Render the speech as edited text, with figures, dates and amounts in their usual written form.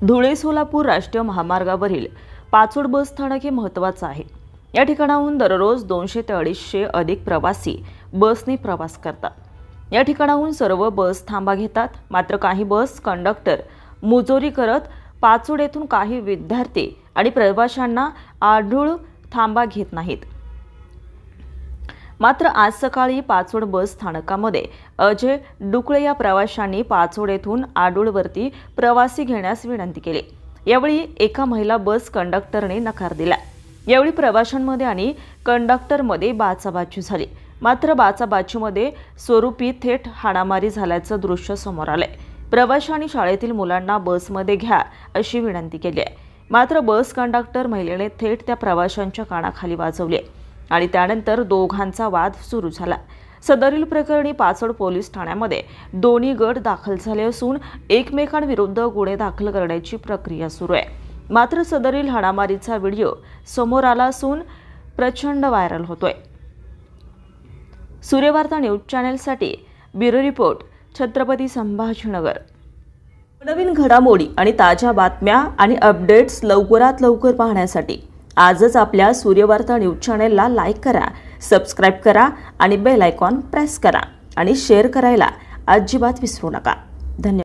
धुळे सोलापूर राष्ट्रीय महामार्गावरील पाचोड बस स्थानक हे महत्त्वाचं आहे। या ठिकाणाहून दररोज 200 ते 250 अधिक प्रवासी बसने प्रवास करतात। या ठिकाणाहून सर्व बस थांबा घेतात, मात्र काही बस कंडक्टर मुजोरी करत पाचोड येथून काही विद्यार्थी आणि प्रवाशांना आढळून थांबा घेत नाहीत। मात्र आज सकाळी पाचोड बस स्थानकामध्ये अजय डुकळे या प्रवाशांनी पाचोड येथून आडूळवरती प्रवासी घेण्यास विनंती केली। यावेळी एका महिला बस कंडक्टरने नकार दिला। यावेळी प्रवाशांमध्ये आणि कंडक्टरमध्ये बाचाबाची झाली। मात्र बाचाबाचीमध्ये स्वरूपी थेट हाणामारी झाल्याचं दृश्य समोर आलंय। प्रवाशांनी शाळेतील मुलांना बसमध्ये घ्या अशी विनंती केली आहे, मात्र बस कंडक्टर महिलेने थेट त्या प्रवाशांच्या कानाखाली वाजवली आणि त्यानंतर दोघांचा वाद सुरू झाला। सदरील प्रकरणी पाचोड पोलीस ठाण्यामध्ये दोन्ही गट दाखल झाले असून एकमेकांविरुद्ध गुन्हे दाखल करण्याची प्रक्रिया सुरू आहे। मात्र सदरील हाणामारीचा व्हिडिओ समोर आला असून प्रचंड व्हायरल होतोय। सूर्यवार्ता न्यूज चॅनलसाठी ब्युरो रिपोर्ट, छत्रपती संभाजीनगर। नवीन घडामोडी आणि ताज्या बातम्या आणि अपडेट्स लवकरात लवकर पाहण्यासाठी आजच आपल्या सूर्यवार्ता न्यूज चॅनलला लाईक करा, सबस्क्राइब करा आणि बेल आयकॉन प्रेस करा आणि शेअर करायला अजिबात विसरू नका। धन्यवाद।